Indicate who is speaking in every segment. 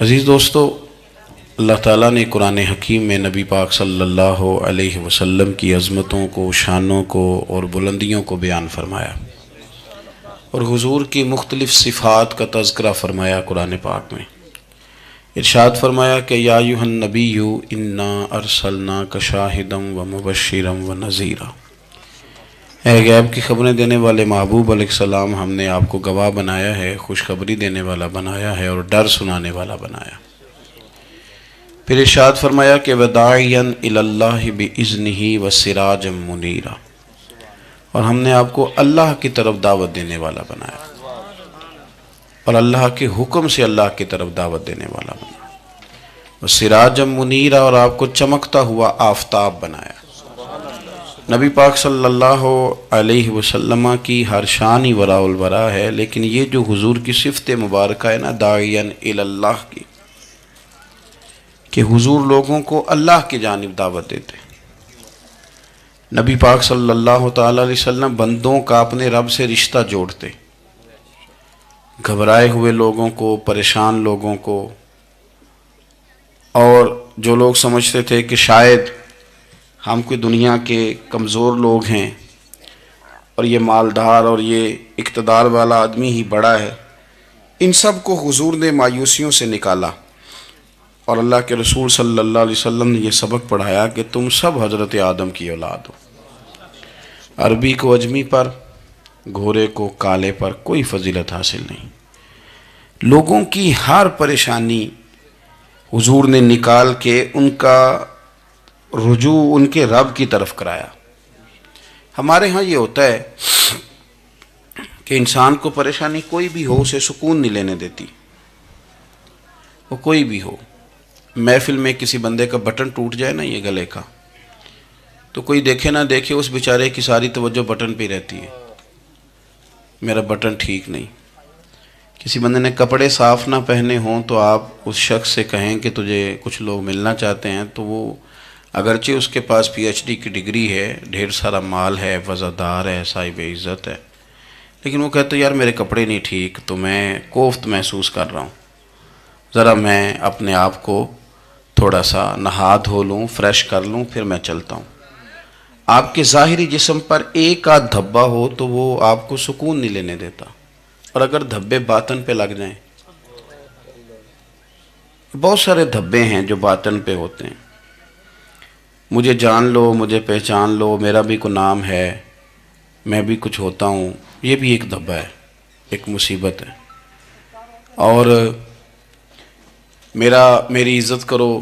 Speaker 1: عزیز دوستو، اللہ تعالیٰ نے قرآن حکیم میں نبی پاک صلی اللہ علیہ وسلم کی عظمتوں کو، شانوں کو اور بلندیوں کو بیان فرمایا، اور حضور کی مختلف صفات کا تذکرہ فرمایا۔ قرآن پاک میں ارشاد فرمایا کہ یا ایھا النبی انا ارسلناک شاہدا ومبشرا ونذیرا، اے غیب کی خبریں دینے والے محبوب علیہ السلام، ہم نے آپ کو گواہ بنایا ہے، خوشخبری دینے والا بنایا ہے اور ڈر سنانے والا بنایا۔ پھر ارشاد فرمایا کہ وداعیا الی اللہ باذنہ وسراجا منیرا، اور ہم نے آپ کو اللہ کی طرف دعوت دینے والا بنایا اور اللہ کے حکم سے اللہ کی طرف دعوت دینے والا بنایا، وسراجا منیرا، اور آپ کو چمکتا ہوا آفتاب بنایا۔ نبی پاک صلی اللہ علیہ وسلم کی ہر شان ہی وراء الورا ہے، لیکن یہ جو حضور کی صفت مبارکہ ہے نا، داعیا الی اللہ کی، کہ حضور لوگوں کو اللہ کی جانب دعوت دیتے۔ نبی پاک صلی اللہ تعالی علیہ وسلم بندوں کا اپنے رب سے رشتہ جوڑتے، گھبرائے ہوئے لوگوں کو، پریشان لوگوں کو، اور جو لوگ سمجھتے تھے کہ شاید ہم کوئی دنیا کے کمزور لوگ ہیں اور یہ مالدار اور یہ اقتدار والا آدمی ہی بڑا ہے، ان سب کو حضور نے مایوسیوں سے نکالا، اور اللہ کے رسول صلی اللہ علیہ وسلم نے یہ سبق پڑھایا کہ تم سب حضرت آدم کی اولاد ہو۔ عربی کو اجمی پر، گھورے کو کالے پر کوئی فضیلت حاصل نہیں۔ لوگوں کی ہر پریشانی حضور نے نکال کے ان کا رجوع ان کے رب کی طرف کرایا۔ ہمارے ہاں یہ ہوتا ہے کہ انسان کو پریشانی کوئی بھی ہو اسے سکون نہیں لینے دیتی، وہ کوئی بھی ہو۔ محفل میں کسی بندے کا بٹن ٹوٹ جائے نا، یہ گلے کا، تو کوئی دیکھے نہ دیکھے اس بیچارے کی ساری توجہ بٹن پہ رہتی ہے، میرا بٹن ٹھیک نہیں۔ کسی بندے نے کپڑے صاف نہ پہنے ہوں تو آپ اس شخص سے کہیں کہ تجھے کچھ لوگ ملنا چاہتے ہیں، تو وہ اگرچہ اس کے پاس پی ایچ ڈی کی ڈگری ہے، ڈھیر سارا مال ہے، وزادار ہے، صاحب عزت ہے، لیکن وہ کہتے یار میرے کپڑے نہیں ٹھیک، تو میں کوفت محسوس کر رہا ہوں، ذرا میں اپنے آپ کو تھوڑا سا نہا دھو لوں، فریش کر لوں، پھر میں چلتا ہوں۔ آپ کے ظاہری جسم پر ایک آدھ دھبا ہو تو وہ آپ کو سکون نہیں لینے دیتا، اور اگر دھبے باطن پہ لگ جائیں، بہت سارے دھبے ہیں جو باطن پہ ہوتے ہیں، مجھے جان لو، مجھے پہچان لو، میرا بھی کوئی نام ہے، میں بھی کچھ ہوتا ہوں، یہ بھی ایک دھبا ہے، ایک مصیبت ہے۔ اور میری عزت کرو،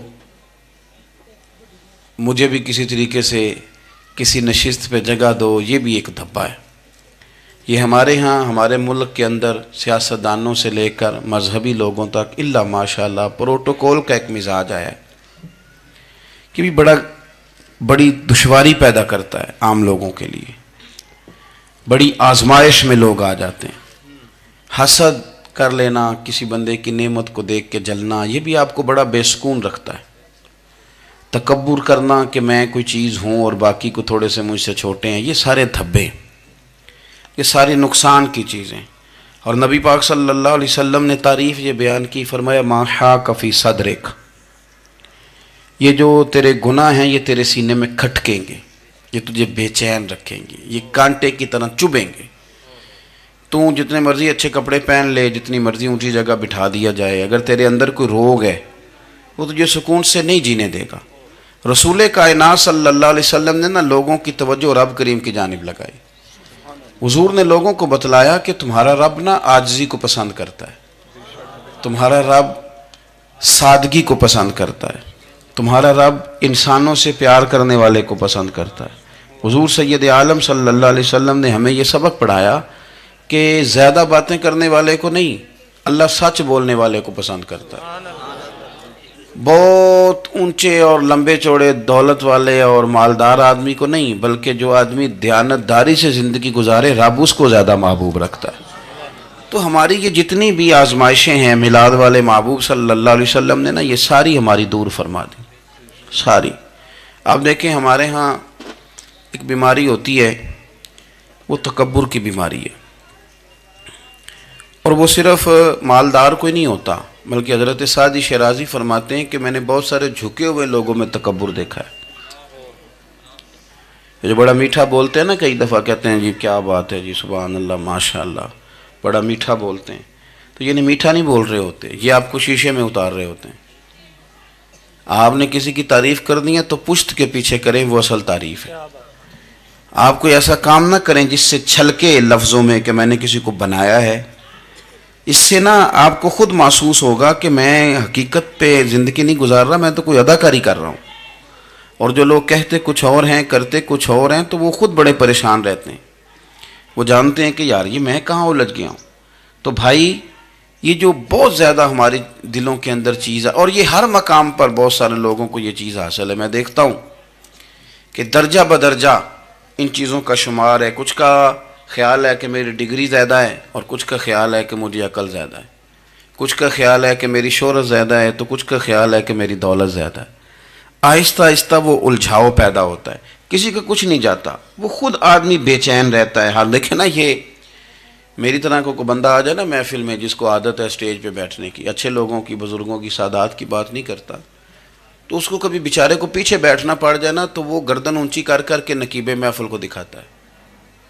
Speaker 1: مجھے بھی کسی طریقے سے کسی نشست پہ جگہ دو، یہ بھی ایک دھبا ہے۔ یہ ہمارے ہاں، ہمارے ملک کے اندر سیاستدانوں سے لے کر مذہبی لوگوں تک الا ماشاءاللہ پروٹوکول کا ایک مزاج آیا ہے کہ بھی بڑی دشواری پیدا کرتا ہے عام لوگوں کے لیے، بڑی آزمائش میں لوگ آ جاتے ہیں۔ حسد کر لینا، کسی بندے کی نعمت کو دیکھ کے جلنا، یہ بھی آپ کو بڑا بے سکون رکھتا ہے۔ تکبر کرنا کہ میں کوئی چیز ہوں اور باقی کو تھوڑے سے مجھ سے چھوٹے ہیں، یہ سارے دھبے، یہ ساری نقصان کی چیزیں۔ اور نبی پاک صلی اللہ علیہ وسلم نے تعریف یہ بیان کی، فرمایا ما حاک فی صدرک، یہ جو تیرے گناہ ہیں یہ تیرے سینے میں کھٹکیں گے، یہ تجھے بے چین رکھیں گے، یہ کانٹے کی طرح چبھیں گے۔ تو جتنے مرضی اچھے کپڑے پہن لے، جتنی مرضی اونچی جگہ بٹھا دیا جائے، اگر تیرے اندر کوئی روگ ہے وہ تجھے سکون سے نہیں جینے دے گا۔ رسول کائنات صلی اللہ علیہ وسلم نے نا لوگوں کی توجہ رب کریم کی جانب لگائی۔ حضور نے لوگوں کو بتلایا کہ تمہارا رب نا عاجزی کو پسند کرتا ہے، تمہارا رب سادگی کو پسند کرتا ہے، تمہارا رب انسانوں سے پیار کرنے والے کو پسند کرتا ہے۔ حضور سید عالم صلی اللہ علیہ وسلم نے ہمیں یہ سبق پڑھایا کہ زیادہ باتیں کرنے والے کو نہیں، اللہ سچ بولنے والے کو پسند کرتا ہے۔ بہت اونچے اور لمبے چوڑے دولت والے اور مالدار آدمی کو نہیں، بلکہ جو آدمی دیانتداری سے زندگی گزارے، رب اس کو زیادہ محبوب رکھتا ہے۔ تو ہماری یہ جتنی بھی آزمائشیں ہیں، میلاد والے محبوب صلی اللہ علیہ وسلم نے نا یہ ساری ہماری دور فرما دی، ساری۔ آپ دیکھیں ہمارے ہاں ایک بیماری ہوتی ہے، وہ تکبر کی بیماری ہے، اور وہ صرف مالدار کوئی نہیں ہوتا، بلکہ حضرت سعدی شیرازی فرماتے ہیں کہ میں نے بہت سارے جھکے ہوئے لوگوں میں تکبر دیکھا ہے. جو بڑا میٹھا بولتے ہیں نا، کئی دفعہ کہتے ہیں جی کیا بات ہے جی، سبحان اللہ ماشاء اللہ، بڑا میٹھا بولتے ہیں، تو یہ میٹھا نہیں بول رہے ہوتے، یہ آپ کو شیشے میں اتار رہے ہوتے ہیں. آپ نے کسی کی تعریف کرنی ہے تو پشت کے پیچھے کریں، وہ اصل تعریف ہے. آپ کوئی ایسا کام نہ کریں جس سے چھلکے لفظوں میں کہ میں نے کسی کو بنایا ہے. اس سے نا آپ کو خود محسوس ہوگا کہ میں حقیقت پہ زندگی نہیں گزار رہا، میں تو کوئی اداکاری کر رہا ہوں. اور جو لوگ کہتے کچھ اور ہیں کرتے کچھ اور ہیں تو وہ خود بڑے پریشان رہتے ہیں. وہ جانتے ہیں کہ یار یہ میں کہاں الجھ گیا ہوں. تو بھائی یہ جو بہت زیادہ ہمارے دلوں کے اندر چیز ہے، اور یہ ہر مقام پر بہت سارے لوگوں کو یہ چیز حاصل ہے. میں دیکھتا ہوں کہ درجہ بدرجہ ان چیزوں کا شمار ہے. کچھ کا خیال ہے کہ میری ڈگری زیادہ ہے، اور کچھ کا خیال ہے کہ مجھے عقل زیادہ ہے. کچھ کا خیال ہے کہ میری شہرت زیادہ ہے، تو کچھ کا خیال ہے کہ میری دولت زیادہ ہے. آہستہ آہستہ وہ الجھاؤ پیدا ہوتا ہے. کسی کا کچھ نہیں جاتا، وہ خود آدمی بے چین رہتا ہے. حال دیکھیں نا، یہ میری طرح کو بندہ آ جائے نا محفل میں، جس کو عادت ہے اسٹیج پہ بیٹھنے کی، اچھے لوگوں کی، بزرگوں کی، سادات کی بات نہیں کرتا، تو اس کو کبھی بیچارے کو پیچھے بیٹھنا پڑ جائے نا، تو وہ گردن اونچی کر کر کے نقیب محفل کو دکھاتا ہے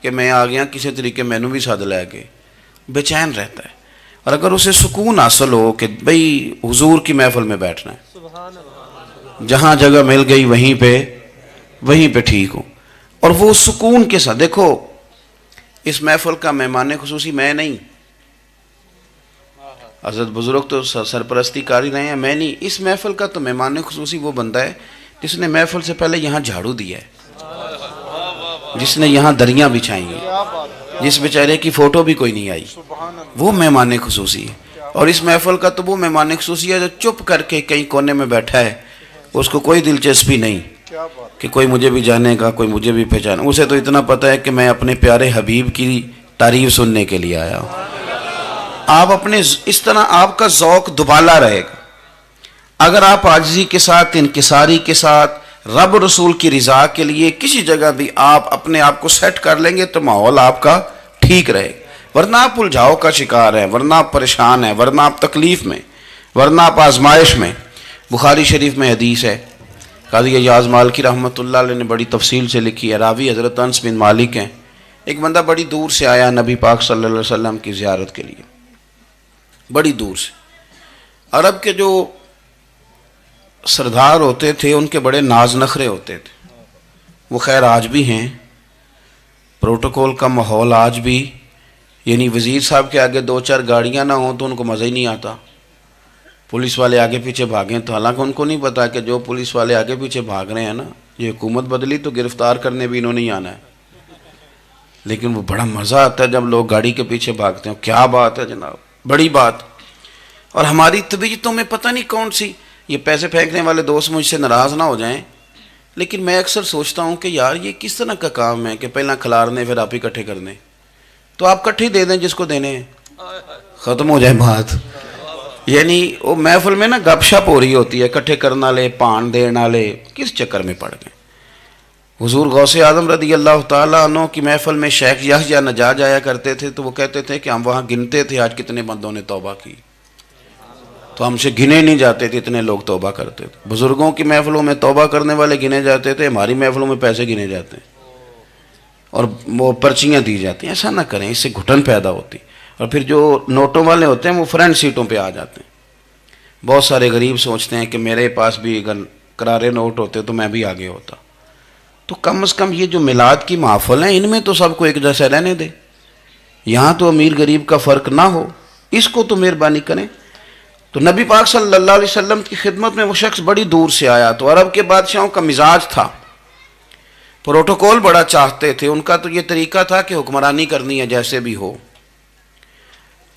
Speaker 1: کہ میں آ گیا، کسی طریقے مینوں بھی ساتھ لے کے. بے چین رہتا ہے. اور اگر اسے سکون حاصل ہو کہ بھئی حضور کی محفل میں بیٹھنا ہے، جہاں جگہ مل گئی وہیں پہ ٹھیک ہو، اور وہ سکون کے ساتھ. دیکھو اس محفل کا مہمان خصوصی میں نہیں، حضرت بزرگ تو سرپرستی کاری رہے ہیں، میں نہیں. اس محفل کا تو مہمان خصوصی وہ بندہ ہے جس نے محفل سے پہلے یہاں جھاڑو دیا ہے، جس نے یہاں دریاں بچھائی ہیں، جس بیچارے کی فوٹو بھی کوئی نہیں آئی، وہ مہمان خصوصی ہے. اور اس محفل کا تو وہ مہمان خصوصی ہے جو چپ کر کے کہیں کونے میں بیٹھا ہے، اس کو کوئی دلچسپی نہیں کہ کوئی مجھے بھی جانے گا، کوئی مجھے بھی پہچانے. اسے تو اتنا پتہ ہے کہ میں اپنے پیارے حبیب کی تعریف سننے کے لیے آیا ہوں. آپ اپنے اس طرح آپ کا ذوق دوبالا رہے گا اگر آپ عاجزی کے ساتھ، انکساری کے ساتھ، رب رسول کی رضا کے لیے کسی جگہ بھی آپ اپنے آپ کو سیٹ کر لیں گے تو ماحول آپ کا ٹھیک رہے گا. ورنہ آپ الجھاؤ کا شکار ہیں، ورنہ آپ پریشان ہیں، ورنہ آپ تکلیف میں، ورنہ آپ آزمائش میں. بخاری شریف میں حدیث ہے، قاضی ایاز مالکی رحمۃ اللہ علیہ نے بڑی تفصیل سے لکھی ہے. راوی حضرت انس بن مالک ہیں. ایک بندہ بڑی دور سے آیا نبی پاک صلی اللہ علیہ وسلم کی زیارت کے لیے، بڑی دور سے. عرب کے جو سردار ہوتے تھے ان کے بڑے ناز نخرے ہوتے تھے. وہ خیر آج بھی ہیں، پروٹوکول کا ماحول آج بھی، یعنی وزیر صاحب کے آگے دو چار گاڑیاں نہ ہوں تو ان کو مزہ ہی نہیں آتا. پولیس والے آگے پیچھے بھاگیں تو حالانکہ ان کو نہیں پتا کہ جو پولیس والے آگے پیچھے بھاگ رہے ہیں نا، یہ حکومت بدلی تو گرفتار کرنے بھی انہوں نے ہی آنا ہے. لیکن وہ بڑا مزہ آتا ہے جب لوگ گاڑی کے پیچھے بھاگتے ہیں. کیا بات ہے جناب، بڑی بات. اور ہماری طبیعتوں میں پتہ نہیں کون سی، یہ پیسے پھینکنے والے دوست مجھ سے ناراض نہ ہو جائیں، لیکن میں اکثر سوچتا ہوں کہ یار یہ کس طرح کا کام ہے کہ پہلا کھلارنے پھر آپ اکٹھے کر دیں. تو آپ کٹھے دے دیں جس کو دینے ہیں، ختم ہو جائے بات. یعنی وہ محفل میں نا گپ شپ ہو رہی ہوتی ہے، اکٹھے کرنا لے، پان دینا لے، کس چکر میں پڑ گئے. حضور غوث اعظم رضی اللہ تعالیٰ عنہ کی محفل میں شیخ یحییٰ نجار جایا کرتے تھے تو وہ کہتے تھے کہ ہم وہاں گنتے تھے آج کتنے بندوں نے توبہ کی، تو ہم سے گنے نہیں جاتے تھے، اتنے لوگ توبہ کرتے تھے. بزرگوں کی محفلوں میں توبہ کرنے والے گنے جاتے تھے، ہماری محفلوں میں پیسے گنے جاتے ہیں اور وہ پرچیاں دی جاتی ہیں. ایسا نہ کریں، اس سے گھٹن پیدا ہوتی. اور پھر جو نوٹوں والے ہوتے ہیں وہ فرنٹ سیٹوں پہ آ جاتے ہیں. بہت سارے غریب سوچتے ہیں کہ میرے پاس بھی اگر کرارے نوٹ ہوتے تو میں بھی آگے ہوتا. تو کم از کم یہ جو میلاد کی محفل ہیں ان میں تو سب کو ایک جیسا رہنے دے، یہاں تو امیر غریب کا فرق نہ ہو، اس کو تو مہربانی کریں. تو نبی پاک صلی اللہ علیہ وسلم کی خدمت میں وہ شخص بڑی دور سے آیا. تو عرب کے بادشاہوں کا مزاج تھا، پروٹوکول بڑا چاہتے تھے. ان کا تو یہ طریقہ تھا کہ حکمرانی کرنی ہے جیسے بھی ہو.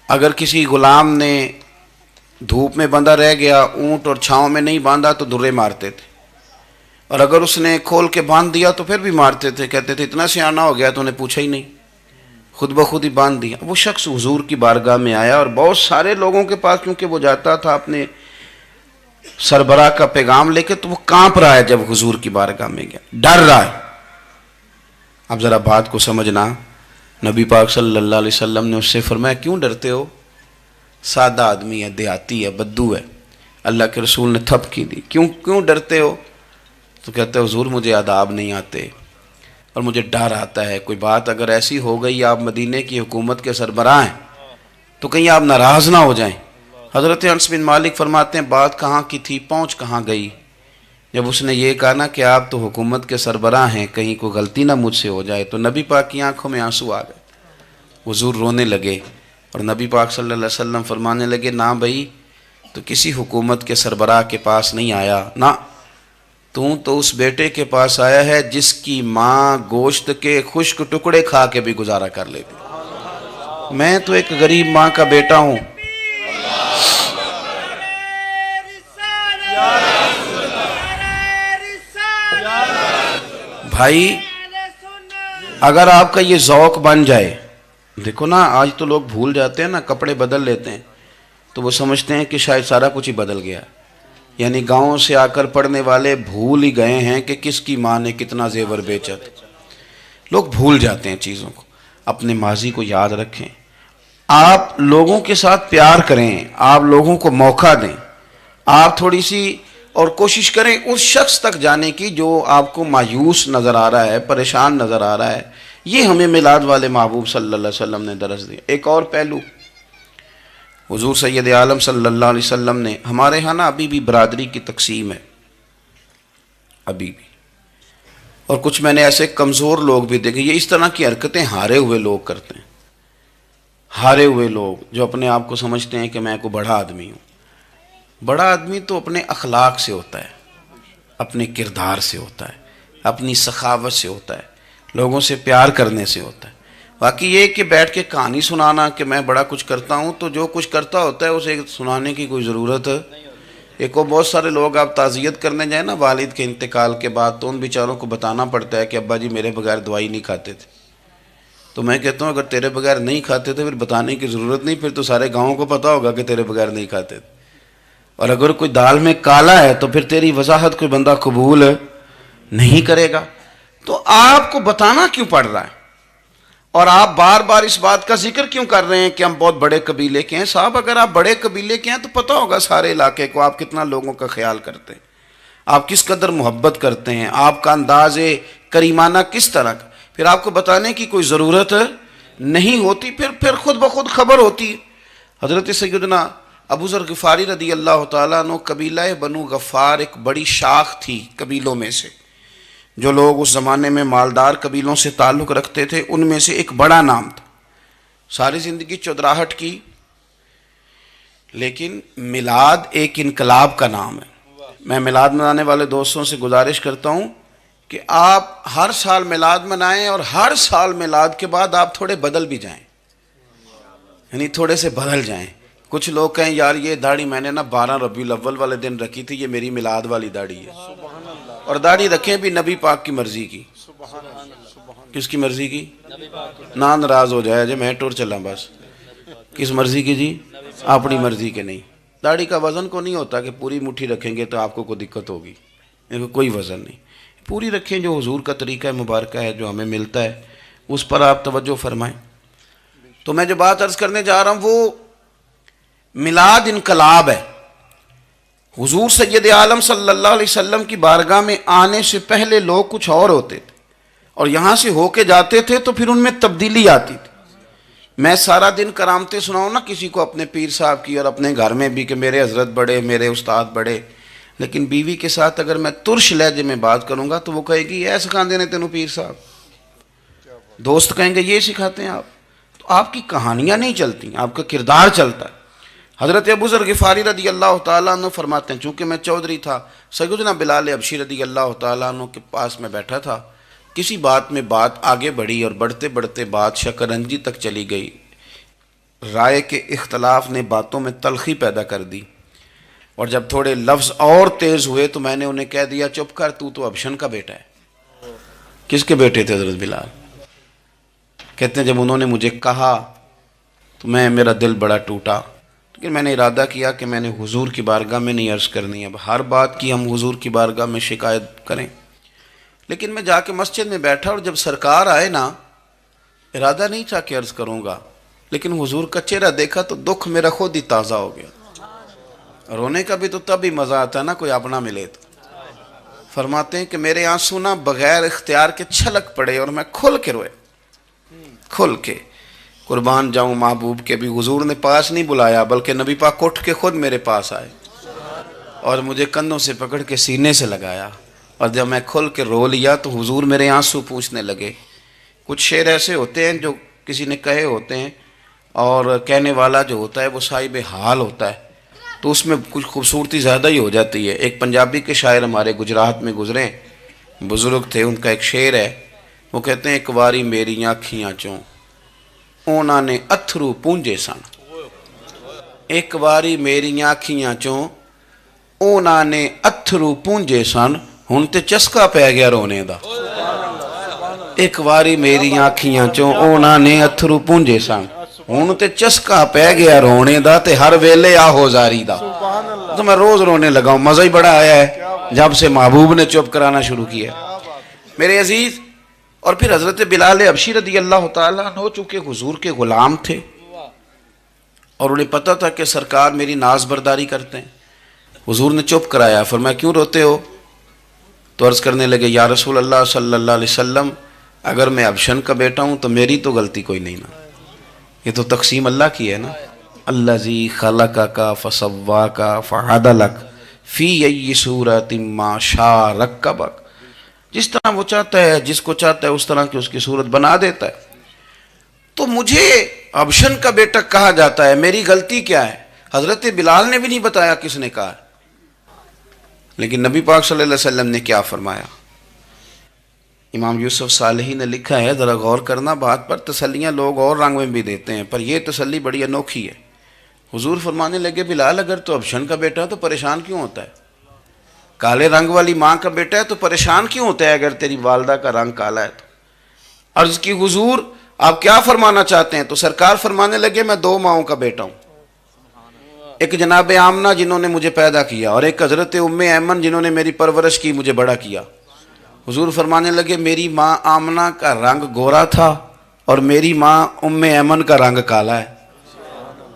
Speaker 1: اگر کسی غلام نے دھوپ میں بندھا رہ گیا، اونٹ اور چھاؤں میں نہیں باندھا تو درے مارتے تھے، اور اگر اس نے کھول کے باندھ دیا تو پھر بھی مارتے تھے. کہتے تھے اتنا سیانا ہو گیا تو انہیں پوچھا ہی نہیں، خود بخود ہی باندھ دیا. وہ شخص حضور کی بارگاہ میں آیا اور بہت سارے لوگوں کے پاس کیونکہ وہ جاتا تھا اپنے سربراہ کا پیغام لے کے، تو وہ کانپ رہا ہے جب حضور کی بارگاہ میں گیا، ڈر رہا ہے. اب ذرا بات کو سمجھنا، نبی پاک صلی اللہ علیہ وسلم نے اس سے فرمایا کیوں ڈرتے ہو؟ سادہ آدمی ہے، دیہاتی ہے، بدو ہے. اللہ کے رسول نے تھپکی دی. کیوں ڈرتے ہو؟ تو کہتے ہیں حضور مجھے آداب نہیں آتے اور مجھے ڈر آتا ہے، کوئی بات اگر ایسی ہو گئی آپ مدینے کی حکومت کے سربراہ ہیں تو کہیں آپ ناراض نہ ہو جائیں. حضرت انس بن مالک فرماتے ہیں بات کہاں کی تھی، پہنچ کہاں گئی. جب اس نے یہ کہا نا کہ آپ تو حکومت کے سربراہ ہیں، کہیں کوئی غلطی نہ مجھ سے ہو جائے، تو نبی پاک کی آنکھوں میں آنسو آ گئے. حضور رونے لگے اور نبی پاک صلی اللہ علیہ وسلم فرمانے لگے نہ بھائی، تو کسی حکومت کے سربراہ کے پاس نہیں آیا، نہ تو اس بیٹے کے پاس آیا ہے جس کی ماں گوشت کے خشک ٹکڑے کھا کے بھی گزارا کر لیتی. میں تو ایک غریب ماں کا بیٹا ہوں. بھائی اگر آپ کا یہ ذوق بن جائے، دیکھو نا آج تو لوگ بھول جاتے ہیں نا، کپڑے بدل لیتے ہیں تو وہ سمجھتے ہیں کہ شاید سارا کچھ ہی بدل گیا. یعنی گاؤں سے آ کر پڑھنے والے بھول ہی گئے ہیں کہ کس کی ماں نے کتنا زیور بیچا. لوگ بھول جاتے ہیں چیزوں کو. اپنے ماضی کو یاد رکھیں، آپ لوگوں کے ساتھ پیار کریں، آپ لوگوں کو موقع دیں، آپ تھوڑی سی اور کوشش کریں اس شخص تک جانے کی جو آپ کو مایوس نظر آ رہا ہے، پریشان نظر آ رہا ہے. یہ ہمیں میلاد والے محبوب صلی اللہ علیہ وسلم نے درس دیا. ایک اور پہلو، حضور سید عالم صلی اللہ علیہ وسلم نے، ہمارے ہاں نا ابھی بھی برادری کی تقسیم ہے، ابھی بھی، اور کچھ میں نے ایسے کمزور لوگ بھی دیکھے. یہ اس طرح کی حرکتیں ہارے ہوئے لوگ کرتے ہیں. ہارے ہوئے لوگ جو اپنے آپ کو سمجھتے ہیں کہ میں کوئی بڑا آدمی ہوں. بڑا آدمی تو اپنے اخلاق سے ہوتا ہے، اپنے کردار سے ہوتا ہے، اپنی سخاوت سے ہوتا ہے، لوگوں سے پیار کرنے سے ہوتا ہے. باقی یہ کہ بیٹھ کے کہانی سنانا کہ میں بڑا کچھ کرتا ہوں، تو جو کچھ کرتا ہوتا ہے اسے سنانے کی کوئی ضرورت ہے. ایک اور بہت سارے لوگ آپ تعزیت کرنے جائیں نا والد کے انتقال کے بعد، تو ان بیچاروں کو بتانا پڑتا ہے کہ ابا جی میرے بغیر دوائی نہیں کھاتے تھے. تو میں کہتا ہوں اگر تیرے بغیر نہیں کھاتے تھے پھر بتانے کی ضرورت نہیں، پھر تو سارے گاؤں کو پتا ہوگا کہ تیرے بغیر نہیں کھاتے تھے. اور اگر کوئی دال میں کالا ہے تو پھر تیری وضاحت کوئی بندہ قبول نہیں کرے گا. تو آپ کو بتانا کیوں پڑ رہا ہے؟ اور آپ بار بار اس بات کا ذکر کیوں کر رہے ہیں کہ ہم بہت بڑے قبیلے کے ہیں؟ صاحب اگر آپ بڑے قبیلے کے ہیں تو پتہ ہوگا سارے علاقے کو آپ کتنا لوگوں کا خیال کرتے ہیں، آپ کس قدر محبت کرتے ہیں، آپ کا انداز کریمانہ کس طرح کا. پھر آپ کو بتانے کی کوئی ضرورت نہیں ہوتی، پھر خود بخود خبر ہوتی. حضرت سیدنا ابو ذر غفاری رضی اللہ تعالیٰ عنہ، قبیلہ بنو غفار ایک بڑی شاخ تھی قبیلوں میں سے. جو لوگ اس زمانے میں مالدار قبیلوں سے تعلق رکھتے تھے ان میں سے ایک بڑا نام تھا. ساری زندگی چودراہٹ کی، لیکن میلاد ایک انقلاب کا نام ہے. میں میلاد منانے والے دوستوں سے گزارش کرتا ہوں کہ آپ ہر سال میلاد منائیں، اور ہر سال میلاد کے بعد آپ تھوڑے بدل بھی جائیں، یعنی تھوڑے سے بدل جائیں. کچھ لوگ کہیں یار یہ داڑھی میں نے نا 12 ربیع الاول والے دن رکھی تھی، یہ میری میلاد والی داڑھی ہے. اور داڑھی رکھیں بھی نبی پاک کی مرضی کی. کس کی مرضی کی؟ نہ ناراض ہو جائے جی میں ٹور چلا بس. کس مرضی کی جی؟ اپنی مرضی کے نہیں. داڑھی کا وزن کو نہیں ہوتا کہ پوری مٹھی رکھیں گے تو آپ کو کوئی دقت ہوگی، کوئی وزن نہیں. پوری رکھیں، جو حضور کا طریقہ مبارکہ ہے جو ہمیں ملتا ہے اس پر آپ توجہ فرمائیں. تو میں جو بات عرض کرنے جا رہا ہوں وہ میلاد انقلاب ہے. حضور سید عالم صلی اللہ علیہ وسلم کی بارگاہ میں آنے سے پہلے لوگ کچھ اور ہوتے تھے، اور یہاں سے ہو کے جاتے تھے تو پھر ان میں تبدیلی آتی تھی. میں سارا دن کرامتیں سناؤں نا کسی کو اپنے پیر صاحب کی اور اپنے گھر میں بھی کہ میرے حضرت بڑے، میرے استاد بڑے، لیکن بیوی کے ساتھ اگر میں ترش لہجے میں بات کروں گا تو وہ کہے گی اے سکھاندے نے تینوں پیر صاحب. دوست کہیں گے یہ سکھاتے ہیں آپ. تو آپ کی کہانیاں نہیں چلتی، آپ کا کردار چلتا ہے. حضرت ابو ذر غفاری رضی اللہ تعالیٰ عنہ فرماتے ہیں چونکہ میں چودھری تھا، سیدنا بلال حبشی رضی اللہ تعالیٰ عنہ کے پاس میں بیٹھا تھا. کسی بات میں بات آگے بڑھی اور بڑھتے بڑھتے بات شکرنجی تک چلی گئی. رائے کے اختلاف نے باتوں میں تلخی پیدا کر دی، اور جب تھوڑے لفظ اور تیز ہوئے تو میں نے انہیں کہہ دیا چپ کر، تو ابشن کا بیٹا ہے. کس کے بیٹے تھے حضرت بلال؟ کہتے ہیں جب انہوں نے مجھے کہا تو میرا دل بڑا ٹوٹا، لیکن میں نے ارادہ کیا کہ میں نے حضور کی بارگاہ میں نہیں عرض کرنی. اب ہر بات کی ہم حضور کی بارگاہ میں شکایت کریں. لیکن میں جا کے مسجد میں بیٹھا اور جب سرکار آئے نا، ارادہ نہیں تھا کہ عرض کروں گا، لیکن حضور کا چہرہ دیکھا تو دکھ میرا خود ہی تازہ ہو گیا۔ رونے کا بھی تو تب ہی مزہ آتا ہے نا کوئی اپنا ملے تو۔ فرماتے ہیں کہ میرے آنسو نہ بغیر اختیار کے چھلک پڑے اور میں کھل کے روئے، کھل کے۔ قربان جاؤں محبوب کے بھی حضور نے پاس نہیں بلایا، بلکہ نبی پاک اٹھ کے خود میرے پاس آئے اور مجھے کندھوں سے پکڑ کے سینے سے لگایا، اور جب میں کھل کے رو لیا تو حضور میرے آنسو پوچھنے لگے۔ کچھ شعر ایسے ہوتے ہیں جو کسی نے کہے ہوتے ہیں، اور کہنے والا جو ہوتا ہے وہ صاحب حال ہوتا ہے، تو اس میں کچھ خوبصورتی زیادہ ہی ہو جاتی ہے۔ ایک پنجابی کے شاعر ہمارے گجرات میں گزرے، بزرگ تھے، ان کا ایک شعر ہے، وہ کہتے ہیں ایک واری میری آنکھیاں چوں اونا نے اتھرو پونجے سن، ایک واری میری آنکھیاں چوں اونا نے اتھرو پونجے سن، ہن تے چسکا پہ گیا رونے دا۔ ایک واری میری آنکھیاں چوں اونا نے اتھرو پونجے سن، ہن تے چسکا پہ گیا رونے دا، تے ہر ویلے آہو زاری دا۔ تو میں روز رونے لگا ہوں، مزہ ہی بڑا آیا ہے جب سے محبوب نے چپ کرانا شروع کیا۔ میرے عزیز، اور پھر حضرت بلال حبشی رضی اللہ تعالیٰ عنہ چونکہ حضور کے غلام تھے اور انہیں پتہ تھا کہ سرکار میری ناز برداری کرتے ہیں، حضور نے چپ کرایا۔ فرمایا کیوں روتے ہو؟ تو عرض کرنے لگے یا رسول اللہ صلی اللہ علیہ وسلم، اگر میں حبشن کا بیٹا ہوں تو میری تو غلطی کوئی نہیں نا، یہ تو تقسیم اللہ کی ہے نا۔ الذی خلقک فسواک فعدلک فی ای صورت ما شاء رکبک، جس طرح وہ چاہتا ہے، جس کو چاہتا ہے اس طرح کی اس کی صورت بنا دیتا ہے۔ تو مجھے حبشن کا بیٹا کہا جاتا ہے، میری غلطی کیا ہے؟ حضرت بلال نے بھی نہیں بتایا کس نے کہا، لیکن نبی پاک صلی اللہ علیہ وسلم نے کیا فرمایا؟ امام یوسف صالحی نے لکھا ہے، ذرا غور کرنا بات پر، تسلیاں لوگ اور رنگ میں بھی دیتے ہیں، پر یہ تسلی بڑی انوکھی ہے۔ حضور فرمانے لگے بلال اگر تو حبشن کا بیٹا ہے تو پریشان کیوں ہوتا ہے؟ کالے رنگ والی ماں کا بیٹا ہے تو پریشان کیوں ہوتا ہے اگر تیری والدہ کا رنگ کالا ہے تو؟ عرض کی حضور آپ کیا فرمانا چاہتے ہیں؟ تو سرکار فرمانے لگے میں دو ماؤں کا بیٹا ہوں، ایک جناب آمنہ جنہوں نے مجھے پیدا کیا، اور ایک حضرت ام ایمن جنہوں نے میری پرورش کی، مجھے بڑا کیا۔ حضور فرمانے لگے میری ماں آمنہ کا رنگ گورا تھا اور میری ماں ام ایمن کا رنگ کالا ہے۔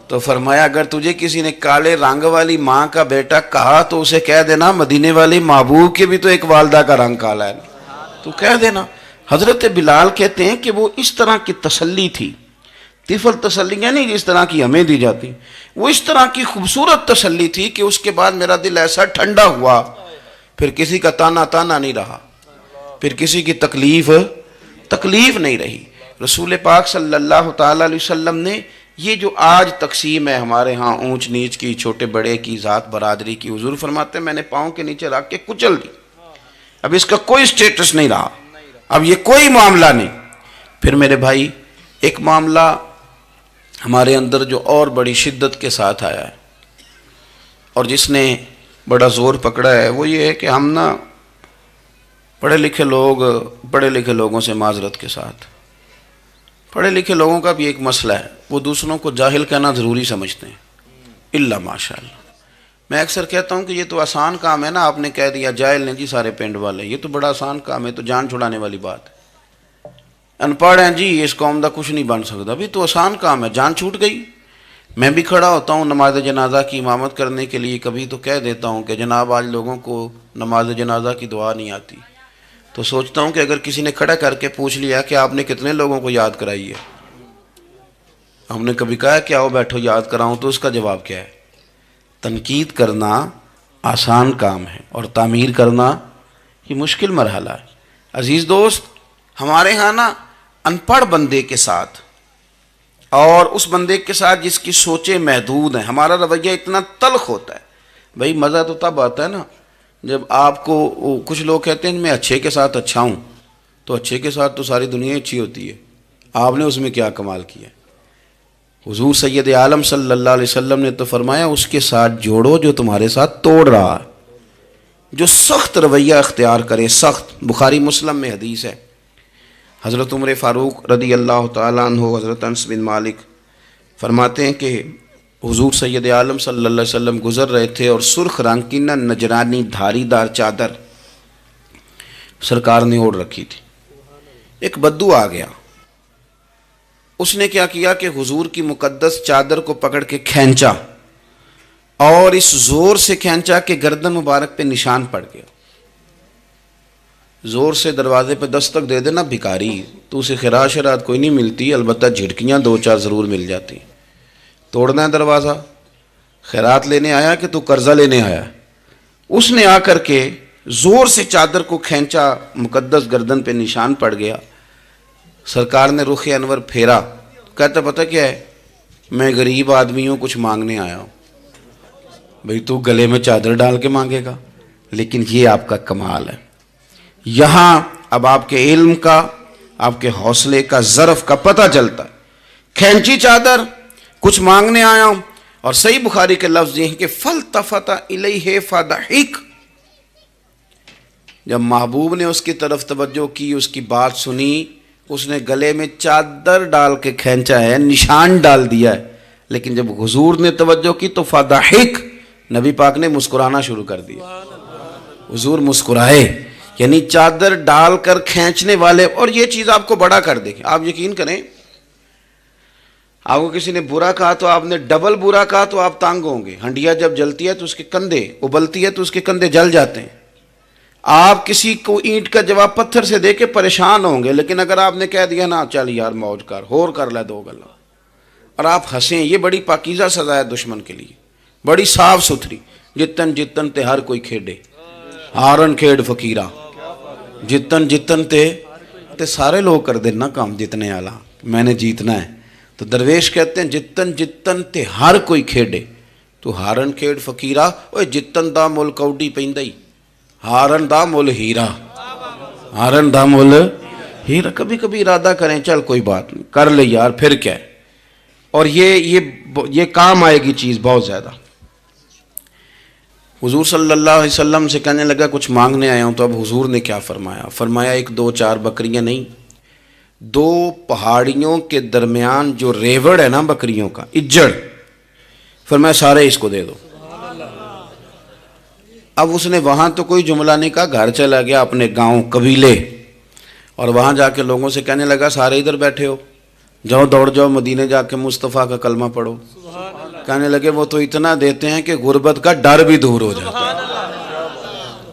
Speaker 1: تو فرمایا اگر تجھے کسی نے کالے رنگ والی ماں کا بیٹا کہا تو اسے کہہ دینا مدینے والی محبوب کے بھی تو ایک والدہ کا رنگ کالا ہے، تو کہہ دینا۔ حضرت بلال کہتے ہیں کہ وہ اس طرح کی تسلی تھی، طفل تسلیاں نہیں جس طرح کی ہمیں دی جاتی، وہ اس طرح کی خوبصورت تسلی تھی کہ اس کے بعد میرا دل ایسا ٹھنڈا ہوا، پھر کسی کا تانا تانا نہیں رہا، پھر کسی کی تکلیف نہیں رہی۔ رسول پاک صلی اللہ تعالیٰ علیہ وسلم نے یہ جو آج تقسیم ہے ہمارے ہاں اونچ نیچ کی، چھوٹے بڑے کی، ذات برادری کی، حضور فرماتے ہیں میں نے پاؤں کے نیچے رکھ کے کچل دی، اب اس کا کوئی سٹیٹس نہیں رہا، اب یہ کوئی معاملہ نہیں۔ پھر میرے بھائی ایک معاملہ ہمارے اندر جو اور بڑی شدت کے ساتھ آیا ہے اور جس نے بڑا زور پکڑا ہے، وہ یہ ہے کہ ہم نا پڑھے لکھے لوگوں سے معذرت کے ساتھ، پڑھے لکھے لوگوں کا بھی ایک مسئلہ ہے، وہ دوسروں کو جاہل کہنا ضروری سمجھتے ہیں، الا ماشاء اللہ۔ میں اکثر کہتا ہوں کہ یہ تو آسان کام ہے نا، آپ نے کہہ دیا جاہل نے جی سارے پنڈ والے، یہ تو بڑا آسان کام ہے، تو جان چھڑانے والی بات ہے۔ ان پڑھ ہیں جی اس قوم دا کچھ نہیں بن سکتا، بھی تو آسان کام ہے، جان چھوٹ گئی۔ میں بھی کھڑا ہوتا ہوں نماز جنازہ کی امامت کرنے کے لیے، کبھی تو کہہ دیتا ہوں کہ جناب آج لوگوں کو نماز جنازہ کی دعا نہیں آتی، تو سوچتا ہوں کہ اگر کسی نے کھڑا کر کے پوچھ لیا کہ آپ نے کتنے لوگوں کو یاد کرائی ہے، ہم نے کبھی کہا کہ آؤ بیٹھو یاد کراؤں، تو اس کا جواب کیا ہے؟ تنقید کرنا آسان کام ہے اور تعمیر کرنا یہ مشکل مرحلہ ہے۔ عزیز دوست، ہمارے ہاں نا ان پڑھ بندے کے ساتھ اور اس بندے کے ساتھ جس کی سوچیں محدود ہیں، ہمارا رویہ اتنا تلخ ہوتا ہے۔ بھائی مزہ تو تب آتا ہے نا جب آپ کو، کچھ لوگ کہتے ہیں میں اچھے کے ساتھ اچھا ہوں، تو اچھے کے ساتھ تو ساری دنیا اچھی ہوتی ہے، آپ نے اس میں کیا کمال کیا؟ حضور سید عالم صلی اللہ علیہ وسلم نے تو فرمایا اس کے ساتھ جوڑو جو تمہارے ساتھ توڑ رہا ہے، جو سخت رویہ اختیار کرے، سخت۔ بخاری مسلم میں حدیث ہے، حضرت عمر فاروق رضی اللہ تعالیٰ عنہ، حضرت انس بن مالک فرماتے ہیں کہ حضور سید عالم صلی اللہ علیہ وسلم گزر رہے تھے اور سرخ رنگ کی نہ نجرانی دھاری دار چادر سرکار نے اوڑھ رکھی تھی، ایک بدو آ گیا، اس نے کیا کیا کہ حضور کی مقدس چادر کو پکڑ کے کھینچا، اور اس زور سے کھینچا کہ گردن مبارک پہ نشان پڑ گیا۔ زور سے دروازے پہ دستک دے دینا بھکاری، تو اسے خراش شرات کوئی نہیں ملتی، البتہ جھٹکیاں دو چار ضرور مل جاتی۔ توڑنا ہے دروازہ، خیرات لینے آیا کہ تو قرضہ لینے آیا؟ اس نے آ کر کے زور سے چادر کو کھینچا، مقدس گردن پہ نشان پڑ گیا۔ سرکار نے رخ انور پھیرا، کہتا پتہ کیا ہے، میں غریب آدمی ہوں، کچھ مانگنے آیا ہوں۔ بھئی تو گلے میں چادر ڈال کے مانگے گا؟ لیکن یہ آپ کا کمال ہے، یہاں اب آپ کے علم کا، آپ کے حوصلے کا، ظرف کا پتہ چلتا ہے۔ کھینچی چادر، کچھ مانگنے آیا ہوں، اور صحیح بخاری کے لفظ یہ ہیں کہ فَالْتَفَتَ إِلَيْهِ فَضَحِكَ، جب محبوب نے اس کی طرف توجہ کی، اس کی بات سنی، اس نے گلے میں چادر ڈال کے کھینچا ہے، نشان ڈال دیا ہے، لیکن جب حضور نے توجہ کی تو فَضَحِكَ، نبی پاک نے مسکرانا شروع کر دیا۔ حضور مسکرائے، یعنی چادر ڈال کر کھینچنے والے، اور یہ چیز آپ کو بڑا کر دے گی۔ آپ یقین کریں، آپ کو کسی نے برا کہا تو آپ نے ڈبل برا کہا تو آپ تانگ ہوں گے۔ ہنڈیا جب جلتی ہے تو اس کے کندھے، ابلتی ہے تو اس کے کندھے جل جاتے ہیں۔ آپ کسی کو اینٹ کا جواب پتھر سے دے کے پریشان ہوں گے، لیکن اگر آپ نے کہہ دیا نا چل یار موج کر، ہور کر لے دو گلا، اور آپ ہنسیں، یہ بڑی پاکیزہ سزا ہے دشمن کے لیے، بڑی صاف ستھری۔ جتن جتن تے ہر کوئی کھیڑے، ہارن کھیڑ فقیرہ، جتن جتن تے سارے لوگ کر دینا کام جتنے آلہ، میں نے جیتنا ہے۔ تو درویش کہتے ہیں جتن جتن تے ہر کوئی کھیڑے، تو ہارن کھیڑ فقیرہ، اوے جتن دا مل کوڈی پیندائی، ہارن دا مل ہیرا، ہارن دا مل ہیرا۔ کبھی کبھی ارادہ کریں چل کوئی بات نہیں، کر لے یار، پھر کیا ہے۔ اور یہ کام آئے گی چیز بہت زیادہ۔ حضور صلی اللہ علیہ وسلم سے کہنے لگا کچھ مانگنے آیا ہوں، تو اب حضور نے کیا فرمایا؟ فرمایا ایک دو چار بکریاں نہیں، دو پہاڑیوں کے درمیان جو ریوڑ ہے نا بکریوں کا، اجڑ، فرمایا سارے اس کو دے دو۔ اب اس نے وہاں تو کوئی جملہ نہیں کہا، گھر چلا گیا اپنے گاؤں قبیلے، اور وہاں جا کے لوگوں سے کہنے لگا سارے ادھر بیٹھے ہو، جاؤ دوڑ جاؤ مدینے جا کے مصطفیٰ کا کلمہ پڑھو۔ کہنے لگے وہ تو اتنا دیتے ہیں کہ غربت کا ڈر بھی دور ہو جاتا ہے۔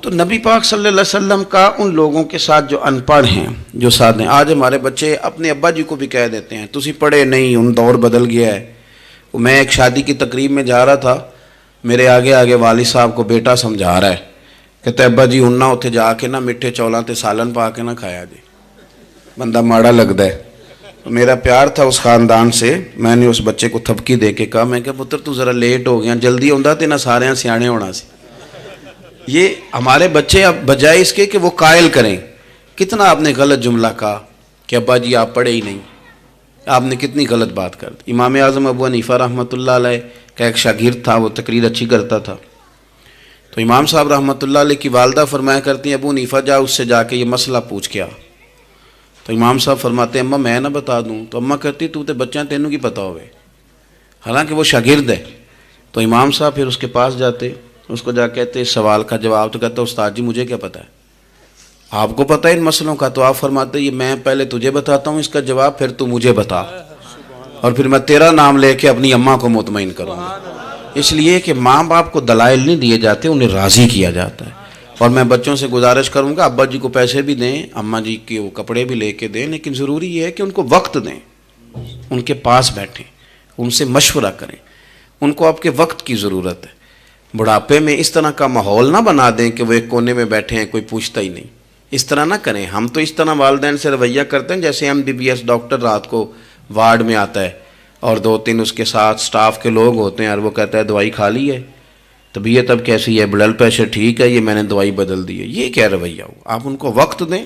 Speaker 1: تو نبی پاک صلی اللہ علیہ وسلم کا ان لوگوں کے ساتھ جو ان پڑھ ہیں، جو ساتھ ہیں، آج ہمارے بچے اپنے ابا جی کو بھی کہہ دیتے ہیں تسی پڑھے نہیں، ان دور بدل گیا ہے۔ میں ایک شادی کی تقریب میں جا رہا تھا، میرے آگے آگے والد صاحب کو بیٹا سمجھا رہا ہے، کہتے ابا جی ہن نہ اتھے جا کے نہ میٹھے چولاں تے سالن پا کے نہ کھایا جی، بندہ ماڑا لگتا ہے۔ میرا پیار تھا اس خاندان سے، میں نے اس بچے کو تھپکی دے کے کہا، میں کہا پتر تو ذرا لیٹ ہو گیا، جلدی ہوندا تے نہ سارے سیانے ہونا سی۔ یہ ہمارے بچے اب بجائے اس کے کہ وہ قائل کریں، کتنا آپ نے غلط جملہ کہا کہ ابا جی آپ پڑھے ہی نہیں، آپ نے کتنی غلط بات کر دی۔ امام اعظم ابو حنیفہ رحمۃ اللہ علیہ کا ایک شاگرد تھا، وہ تقریر اچھی کرتا تھا، تو امام صاحب رحمۃ اللہ علیہ کی والدہ فرمایا کرتی ہیں ابو حنیفہ جا اس سے جا کے یہ مسئلہ پوچھ کے آ۔ تو امام صاحب فرماتے ہیں اماں میں نہ بتا دوں، تو اماں کہتی تو تے بچہ تینوں کی پتہ ہوئے، حالانکہ وہ شاگرد ہے۔ تو امام صاحب پھر اس کے پاس جاتے، اس کو جا کہتے اس سوال کا جواب، تو کہتا استاد جی مجھے کیا پتہ ہے، آپ کو پتہ ہے ان مسئلوں کا؟ تو آپ فرماتے یہ میں پہلے تجھے بتاتا ہوں اس کا جواب، پھر تو مجھے بتا، اور پھر میں تیرا نام لے کے اپنی اماں کو مطمئن کروں گا۔ اس لیے کہ ماں باپ کو دلائل نہیں دیے جاتے، انہیں راضی کیا جاتا ہے۔ اور میں بچوں سے گزارش کروں گا ابا جی کو پیسے بھی دیں، اماں جی کے وہ کپڑے بھی لے کے دیں، لیکن ضروری یہ ہے کہ ان کو وقت دیں، ان کے پاس بیٹھیں، ان سے مشورہ کریں، ان کو آپ کے وقت کی ضرورت ہے۔ بڑھاپے میں اس طرح کا ماحول نہ بنا دیں کہ وہ ایک کونے میں بیٹھے ہیں، کوئی پوچھتا ہی نہیں، اس طرح نہ کریں۔ ہم تو اس طرح والدین سے رویہ کرتے ہیں جیسے MBBS ڈاکٹر رات کو وارڈ میں آتا ہے اور دو تین اس کے ساتھ سٹاف کے لوگ ہوتے ہیں، اور وہ کہتا ہے دوائی کھا لی ہے، طبیعت اب کیسی ہے، بلڈ پریشر ٹھیک ہے، یہ میں نے دوائی بدل دی ہے۔ یہ کیا رویہ ہو؟ آپ ان کو وقت دیں۔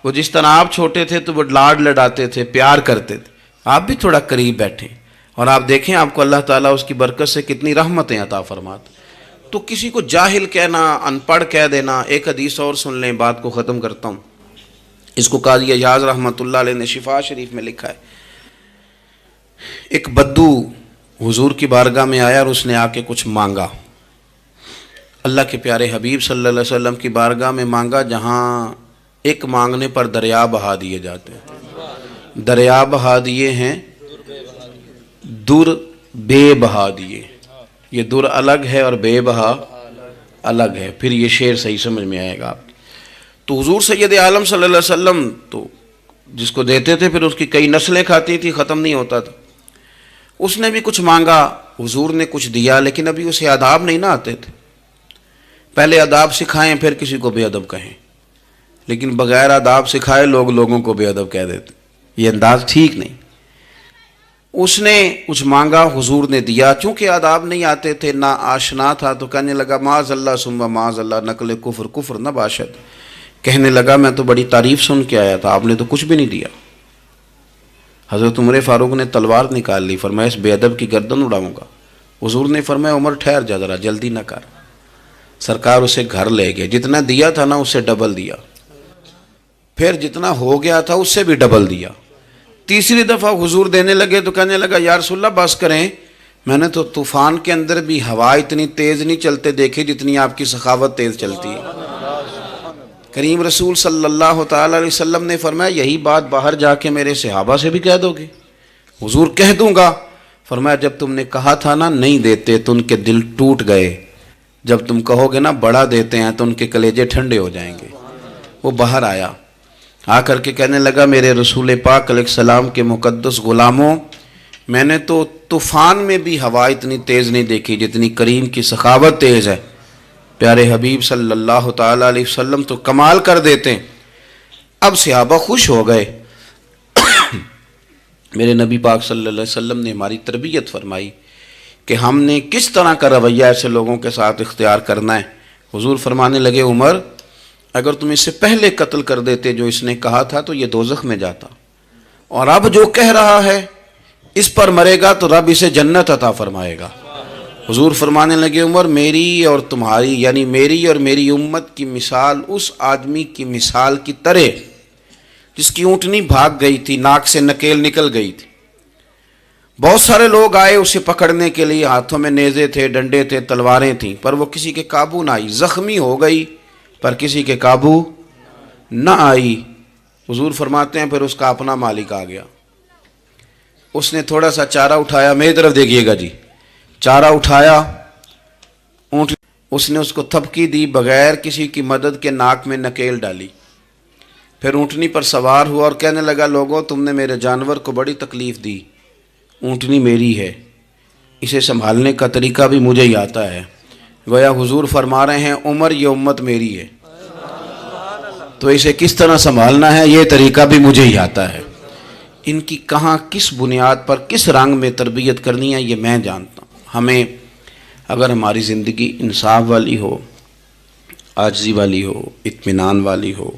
Speaker 1: وہ جس طرح آپ چھوٹے تھے تو وہ لاڈ لڈاتے تھے، پیار کرتے تھے، آپ بھی تھوڑا قریب بیٹھیں، اور آپ دیکھیں آپ کو اللہ تعالیٰ اس کی برکت سے کتنی رحمتیں عطا فرماتے۔ تو کسی کو جاہل کہنا، ان پڑھ کہہ دینا۔ ایک حدیث اور سن لیں، بات کو ختم کرتا ہوں۔ اس کو قاضی ایاز رحمۃ اللہ علیہ نے شفا شریف میں لکھا ہے، ایک بدو حضور کی بارگاہ میں آیا اور اس نے آ کے کچھ مانگا، اللہ کے پیارے حبیب صلی اللہ علیہ وسلم کی بارگاہ میں مانگا، جہاں ایک مانگنے پر دریا بہا دیے جاتے ہیں۔ دریا بہا دیے ہیں، در بے بہا دیے۔ یہ در الگ ہے اور بے بہا الگ ہے، پھر یہ شعر صحیح سمجھ میں آئے گا آپ۔ تو حضور سید عالم صلی اللہ علیہ وسلم تو جس کو دیتے تھے پھر اس کی کئی نسلیں کھاتی تھی، ختم نہیں ہوتا تھا۔ اس نے بھی کچھ مانگا، حضور نے کچھ دیا، لیکن ابھی اسے آداب نہیں نہ آتے تھے۔ پہلے آداب سکھائیں پھر کسی کو بے ادب کہیں، لیکن بغیر آداب سکھائے لوگ لوگوں کو بے ادب کہہ دیتے، یہ انداز ٹھیک نہیں۔ اس نے کچھ مانگا، حضور نے دیا، چونکہ آداب نہیں آتے تھے، نہ آشنا تھا، تو کہنے لگا معاذ اللہ ثم معاذ اللہ نقل کفر کفر نہ باشد۔ کہنے لگا میں تو بڑی تعریف سن کے آیا تھا، آپ نے تو کچھ بھی نہیں دیا۔ حضرت عمر فاروق نے تلوار نکال لی، فرمایا اس بے ادب کی گردن اڑاؤں گا۔ حضور نے فرمایا عمر ٹھہر جا ذرا، جلدی نہ کر۔ سرکار اسے گھر لے گئے، جتنا دیا تھا نا اس سے ڈبل دیا، پھر جتنا ہو گیا تھا اس سے بھی ڈبل دیا۔ تیسری دفعہ حضور دینے لگے تو کہنے لگا یا رسول اللہ بس کریں، میں نے تو طوفان کے اندر بھی ہوا اتنی تیز نہیں چلتے دیکھی جتنی آپ کی سخاوت تیز چلتی ہے۔ کریم رسول صلی اللہ تعالی علیہ وسلم نے فرمایا یہی بات باہر جا کے میرے صحابہ سے بھی کہہ دو گے؟ حضور کہہ دوں گا۔ فرمایا جب تم نے کہا تھا نا نہیں دیتے تو ان کے دل ٹوٹ گئے، جب تم کہو گے نا بڑا دیتے ہیں تو ان کے کلیجے ٹھنڈے ہو جائیں گے۔ وہ باہر آیا، آ کر کے کہنے لگا میرے رسول پاک علیہ السلام کے مقدس غلاموں، میں نے تو طوفان میں بھی ہوا اتنی تیز نہیں دیکھی جتنی کریم کی سخاوت تیز ہے۔ پیارے حبیب صلی اللہ تعالیٰ علیہ وسلم تو کمال کر دیتے ہیں۔ اب صحابہ خوش ہو گئے۔ میرے نبی پاک صلی اللہ علیہ وسلم نے ہماری تربیت فرمائی کہ ہم نے کس طرح کا رویہ ایسے لوگوں کے ساتھ اختیار کرنا ہے۔ حضور فرمانے لگے عمر اگر تم اس سے پہلے قتل کر دیتے جو اس نے کہا تھا تو یہ دوزخ میں جاتا، اور اب جو کہہ رہا ہے اس پر مرے گا تو رب اسے جنت عطا فرمائے گا۔ حضور فرمانے لگے عمر میری اور تمہاری یعنی میری اور میری امت کی مثال اس آدمی کی مثال کی طرح جس کی اونٹنی بھاگ گئی تھی، ناک سے نکیل نکل گئی تھی۔ بہت سارے لوگ آئے اسے پکڑنے کے لیے، ہاتھوں میں نیزے تھے، ڈنڈے تھے، تلواریں تھیں، پر وہ کسی کے قابو نہ آئی، زخمی ہو گئی پر کسی کے قابو نہ آئی۔ حضور فرماتے ہیں پھر اس کا اپنا مالک آ گیا، اس نے تھوڑا سا چارہ اٹھایا، میری طرف دیکھیے گا جی، چارہ اٹھایا، اونٹ اس نے اس کو تھپکی دی، بغیر کسی کی مدد کے ناک میں نکیل ڈالی، پھر اونٹنی پر سوار ہوا اور کہنے لگا لوگوں تم نے میرے جانور کو بڑی تکلیف دی، اونٹنی میری ہے، اسے سنبھالنے کا طریقہ بھی مجھے ہی آتا ہے۔ گویا حضور فرما رہے ہیں عمر یہ امت میری ہے تو اسے کس طرح سنبھالنا ہے یہ طریقہ بھی مجھے ہی آتا ہے۔ ان کی کہاں کس بنیاد پر کس رنگ میں تربیت کرنی ہے یہ میں جانتا ہوں۔ ہمیں اگر ہماری زندگی انصاف والی ہو، عاجزی والی ہو، اطمینان والی ہو،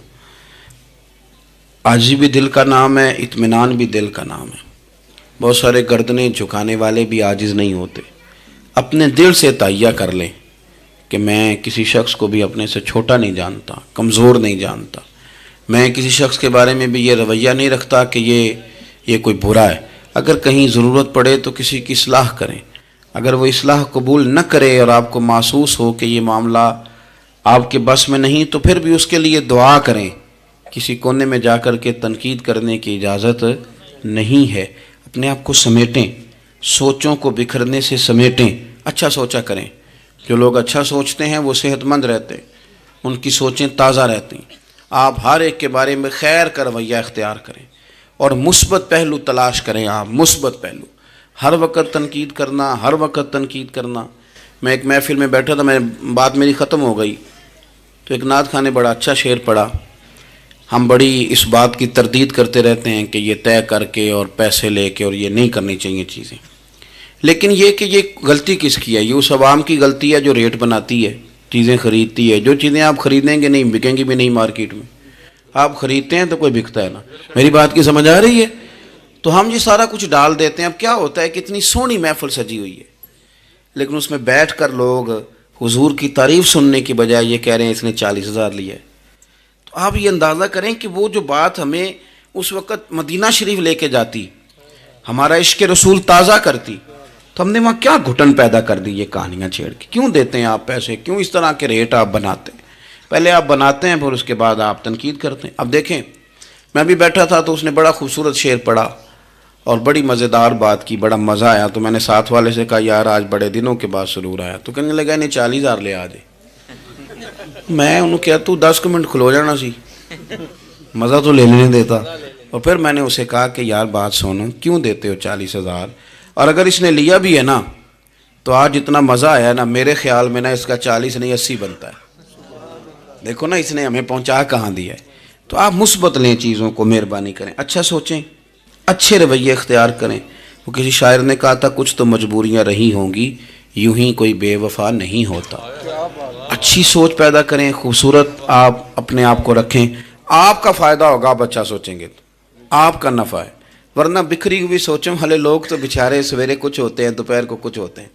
Speaker 1: عاجزی بھی دل کا نام ہے، اطمینان بھی دل کا نام ہے۔ بہت سارے گردنیں جھکانے والے بھی عاجز نہیں ہوتے۔ اپنے دل سے تہیہ کر لیں کہ میں کسی شخص کو بھی اپنے سے چھوٹا نہیں جانتا، کمزور نہیں جانتا، میں کسی شخص کے بارے میں بھی یہ رویہ نہیں رکھتا کہ یہ کوئی برا ہے۔ اگر کہیں ضرورت پڑے تو کسی کی اصلاح کریں، اگر وہ اصلاح قبول نہ کرے اور آپ کو محسوس ہو کہ یہ معاملہ آپ کے بس میں نہیں تو پھر بھی اس کے لیے دعا کریں۔ کسی کونے میں جا کر کے تنقید کرنے کی اجازت نہیں ہے۔ اپنے آپ کو سمیٹیں، سوچوں کو بکھرنے سے سمیٹیں، اچھا سوچا کریں۔ جو لوگ اچھا سوچتے ہیں وہ صحت مند رہتے ہیں، ان کی سوچیں تازہ رہتی ہیں۔ آپ ہر ایک کے بارے میں خیر کا رویہ اختیار کریں اور مثبت پہلو تلاش کریں۔ آپ مثبت پہلو، ہر وقت تنقید کرنا، ہر وقت تنقید کرنا۔ میں ایک محفل میں بیٹھا تھا، بات میری ختم ہو گئی تو ایک نعت خواں نے بڑا اچھا شعر پڑھا۔ ہم بڑی اس بات کی تردید کرتے رہتے ہیں کہ یہ طے کر کے اور پیسے لے کے اور یہ نہیں کرنی چاہیے چیزیں، لیکن یہ کہ یہ غلطی کس کی ہے؟ یہ اس عوام کی غلطی ہے جو ریٹ بناتی ہے، چیزیں خریدتی ہے۔ جو چیزیں آپ خریدیں گے نہیں بکیں گی بھی نہیں مارکیٹ میں، آپ خریدتے ہیں تو کوئی بکتا ہے نا۔ میری بات کی سمجھ آ رہی ہے؟ تو ہم یہ سارا کچھ ڈال دیتے ہیں۔ اب کیا ہوتا ہے کہ اتنی سونی محفل سجی ہوئی ہے لیکن اس میں بیٹھ کر لوگ حضور کی تعریف سننے کی بجائے یہ کہہ رہے ہیں اس نے 40,000 لیا ہے۔ تو آپ یہ اندازہ کریں کہ وہ جو بات ہمیں اس وقت مدینہ شریف لے کے جاتی، ہمارا عشق رسول تازہ کرتی، تو ہم نے وہاں کیا گھٹن پیدا کر دی یہ کہانیاں چھیڑ کے۔ کیوں دیتے ہیں آپ پیسے؟ کیوں اس طرح کے ریٹ آپ بناتے ہیں؟ پہلے آپ بناتے ہیں پھر اس کے بعد آپ تنقید کرتے ہیں۔ اب دیکھیں میں بھی بیٹھا تھا تو اس نے بڑا خوبصورت شعر پڑھا اور بڑی مزیدار بات کی، بڑا مزہ آیا. تو میں نے ساتھ والے سے کہا یار آج بڑے دنوں کے بعد سرور آیا. تو کہنے لگا انہیں 40,000 لے آ جائے. میں انہوں کہا تو 10 منٹ کھلو جانا سی، مزہ تو لے لینے دیتا. اور پھر میں نے اسے کہا کہ یار بات سنو، کیوں دیتے ہو 40,000؟ اور اگر اس نے لیا بھی ہے نا تو آج اتنا مزہ آیا نا، میرے خیال میں نا اس کا 40 نہیں 80 بنتا ہے. دیکھو نا اس نے ہمیں پہنچا کہاں دیا ہے. تو آپ مثبت لیں چیزوں کو، مہربانی کریں، اچھا سوچیں، اچھے رویے اختیار کریں. وہ کسی شاعر نے کہا تھا کچھ تو مجبوریاں رہی ہوں گی، یوں ہی کوئی بے وفا نہیں ہوتا. اچھی سوچ پیدا کریں، خوبصورت آپ اپنے آپ کو رکھیں. آپ کا فائدہ ہوگا، آپ اچھا سوچیں گے تو آپ کا نفع ہے. ورنہ بکھری ہوئی سوچوں والے لوگ تو بیچارے سویرے کچھ ہوتے ہیں، دوپہر کو کچھ ہوتے ہیں،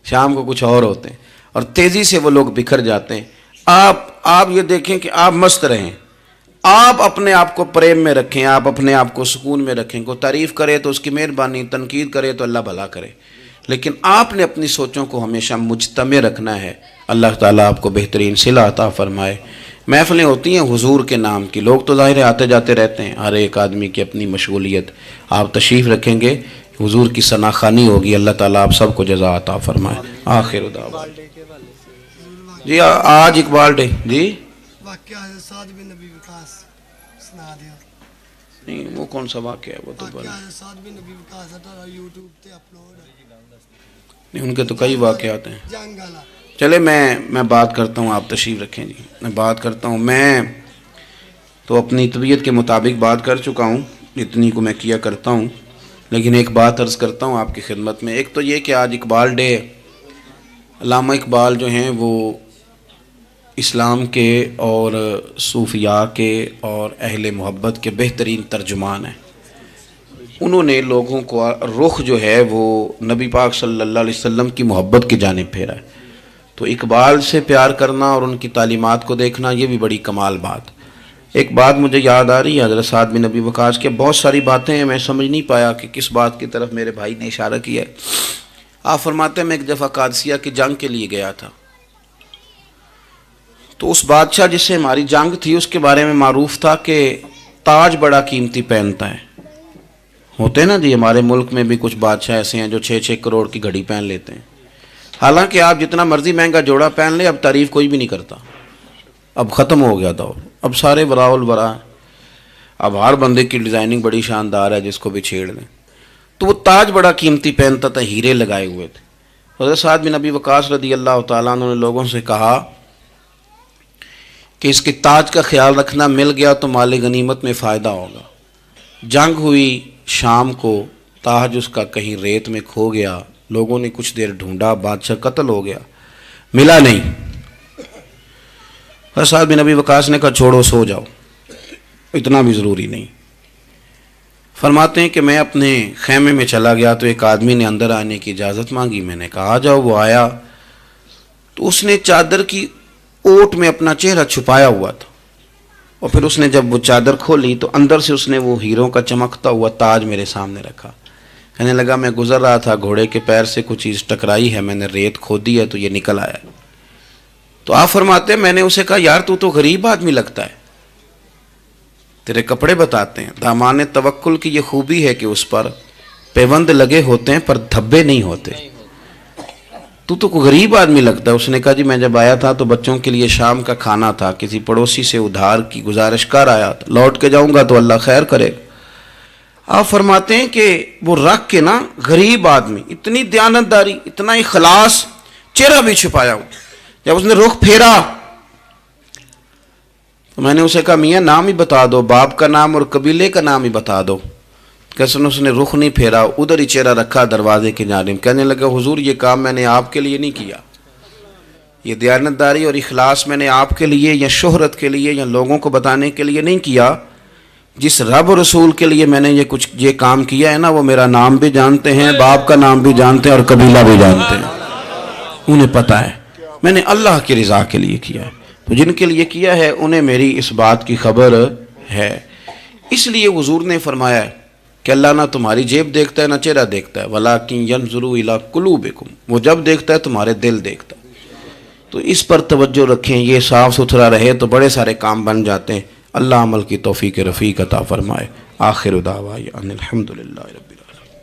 Speaker 1: شام کو کچھ اور ہوتے ہیں، اور تیزی سے وہ لوگ بکھر جاتے ہیں. آپ یہ دیکھیں کہ آپ مست رہیں، آپ اپنے آپ کو پریم میں رکھیں، آپ اپنے آپ کو سکون میں رکھیں. کوئی تعریف کرے تو اس کی مہربانی، تنقید کرے تو اللہ بھلا کرے، لیکن آپ نے اپنی سوچوں کو ہمیشہ مجتمع رکھنا ہے. اللہ تعالیٰ آپ کو بہترین صلہ عطا فرمائے. محفلیں ہوتی ہیں حضور کے نام کی، لوگ تو ظاہر آتے جاتے رہتے ہیں، ہر ایک آدمی کی اپنی مشغولیت. آپ تشریف رکھیں گے، حضور کی ثنا خوانی ہوگی. اللہ تعالیٰ آپ سب کو جزا عطا فرمائے. آخر دعوانا جی آج اقبال ڈے جی نہیں، وہ کون سا واقعہ ہے؟ وہ تو نہیں، ان کے تو کئی واقعات ہیں. چلے میں بات کرتا ہوں، آپ تشریف رکھیں جی. میں بات کرتا ہوں. میں تو اپنی طبیعت کے مطابق بات کر چکا ہوں، اتنی کو میں کیا کرتا ہوں، لیکن ایک بات عرض کرتا ہوں آپ کی خدمت میں. ایک تو یہ کہ آج اقبال ڈے. علامہ اقبال جو ہیں وہ اسلام کے اور صوفیاء کے اور اہل محبت کے بہترین ترجمان ہیں. انہوں نے لوگوں کو رخ جو ہے وہ نبی پاک صلی اللہ علیہ وسلم کی محبت کی جانب پھیرا ہے. تو اقبال سے پیار کرنا اور ان کی تعلیمات کو دیکھنا یہ بھی بڑی کمال بات. ایک بات مجھے یاد آ رہی ہے حضرت سعد بن ابی وقاص کے. بہت ساری باتیں ہیں، میں سمجھ نہیں پایا کہ کس بات کی طرف میرے بھائی نے اشارہ کیا ہے. آپ فرماتے ہیں میں ایک دفعہ قادسیہ کی جنگ کے لیے گیا تھا، تو اس بادشاہ جس سے ہماری جنگ تھی اس کے بارے میں معروف تھا کہ تاج بڑا قیمتی پہنتا ہے. ہوتے ہیں نا جی، ہمارے ملک میں بھی کچھ بادشاہ ایسے ہیں جو 6-6 کروڑ کی گھڑی پہن لیتے ہیں. حالانکہ آپ جتنا مرضی مہنگا جوڑا پہن لیں، اب تعریف کوئی بھی نہیں کرتا. اب ختم ہو گیا دور، اب سارے وراء الورا. اب ہر بندے کی ڈیزائننگ بڑی شاندار ہے، جس کو بھی چھیڑ لیں. تو وہ تاج بڑا قیمتی پہنتا تھا، ہیرے لگائے ہوئے تھے. حضرت سعد بن ابی وقاص رضی اللہ تعالیٰ عنہ نے لوگوں سے کہا کہ اس کے تاج کا خیال رکھنا، مل گیا تو مال غنیمت میں فائدہ ہوگا. جنگ ہوئی شام کو، تاج اس کا کہیں ریت میں کھو گیا. لوگوں نے کچھ دیر ڈھونڈا، بادشاہ قتل ہو گیا، ملا نہیں. حضرت سعد بن ابی وقاص نے کہا چھوڑو، سو جاؤ، اتنا بھی ضروری نہیں. فرماتے ہیں کہ میں اپنے خیمے میں چلا گیا تو ایک آدمی نے اندر آنے کی اجازت مانگی. میں نے کہا آ جاؤ. وہ آیا تو اس نے چادر کی اوٹ میں اپنا چہرہ چھپایا ہوا تھا، اور پھر اس نے جب وہ چادر کھولی تو اندر سے اس نے وہ ہیروں کا چمکتا ہوا تاج میرے سامنے رکھا. کہنے لگا میں گزر رہا تھا، گھوڑے کے پیر سے کچھ چیز ٹکرائی ہے، میں نے ریت کھودی ہے تو یہ نکل آیا. تو آپ فرماتے ہیں میں نے اسے کہا یار تو غریب آدمی لگتا ہے، تیرے کپڑے بتاتے ہیں. دامان توکل کی یہ خوبی ہے کہ اس پر پیوند لگے ہوتے ہیں پر دھبے نہیں ہوتے. تو غریب آدمی لگتا ہے. اس نے کہا جی میں جب آیا تھا تو بچوں کے لیے شام کا کھانا تھا، کسی پڑوسی سے ادھار کی گزارش کر آیا تھا، لوٹ کے جاؤں گا تو اللہ خیر کرے. آپ فرماتے ہیں کہ وہ رکھ کے نا غریب آدمی، اتنی دیانتداری، اتنا اخلاص، چہرہ بھی چھپایا ہوا. جب اس نے رخ پھیرا تو میں نے اسے کہا میاں نام ہی بتا دو، باپ کا نام اور قبیلے کا نام ہی بتا دو. کیسے اس نے رخ نہیں پھیرا، ادھر ہی چہرہ رکھا دروازے کے جانب. کہنے لگا حضور یہ کام میں نے آپ کے لیے نہیں کیا، یہ دیانتداری اور اخلاص میں نے آپ کے لیے یا شہرت کے لیے یا لوگوں کو بتانے کے لیے نہیں کیا. جس رب و رسول کے لیے میں نے یہ کام کیا ہے نا، وہ میرا نام بھی جانتے ہیں، باپ کا نام بھی جانتے ہیں اور قبیلہ بھی جانتے ہیں. انہیں پتہ ہے میں نے اللہ کی رضا کے لیے کیا ہے. تو جن کے لیے کیا ہے انہیں میری اس بات کی خبر ہے. اس لیے حضور نے فرمایا ہے کہ اللہ نہ تمہاری جیب دیکھتا ہے نہ چہرہ دیکھتا ہے، وَلَٰكِن يَنْظُرُ إِلَىٰ قُلُوبِكُمْ، وہ جب دیکھتا ہے تمہارے دل دیکھتا ہے. تو اس پر توجہ رکھیں، یہ صاف ستھرا رہے تو بڑے سارے کام بن جاتے ہیں. اللہ عمل کی توفیق رفیق عطا فرمائے۔ آخر دعوانا ان الحمدللہ رب